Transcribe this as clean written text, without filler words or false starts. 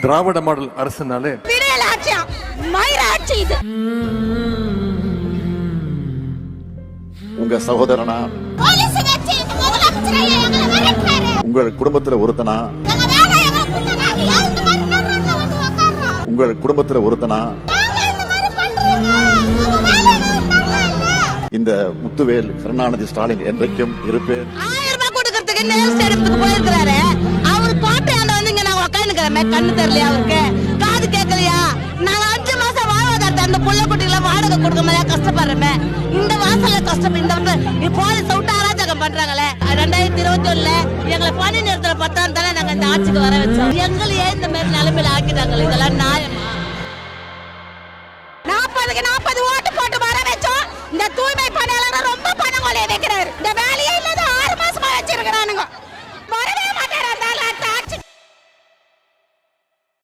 திராவிட model அரசுனாலே உங்க சகோதரனா, உங்கள் குடும்பத்துல ஒருத்தனா, உங்கள் குடும்பத்துல ஒருத்தனா இந்த முத்துவேல் கருணாநிதி ஸ்டாலின் என்றைக்கும் இருப்பேன். 1000 ரூபாய் கொடுக்கறதுக்கு நேர் ஸ்டேடியத்துக்கு போயிருக்காரு. அவர் கோட்டையாண்ட வந்து இங்க நான் உட்காந்துக்கிறேன். கண்ணு தெரியலையா அவருக்கு? காது கேட்கலையா? நாங்க 5 மாசம் வாழ்வாதாரத்தை அந்த புள்ள குட்டிகளை வாடகை கொடுக்க மாதிரியா கஷ்டப்படுறோமே. இந்த வாசல்ல கஷ்டப்பட்டு இந்த போலீஸ் விட்டு அராஜகம் பண்றாங்களே. 2021ல எங்களை பணி நிறுத்தல 10 தானே நாங்க இந்த ஆட்சிக்கு வர வச்சோம். எங்களையே இந்த மாதிரி நிலைமையில ஆக்கிட்டாங்க. இதெல்லாம் நியாயமா? 40க்கு 40 ஓட்டு போட்டு வர வச்சோம். இந்த தூய்மை பணியாளர் ரொம்ப பணம் கொலைய வைக்கிறாரு.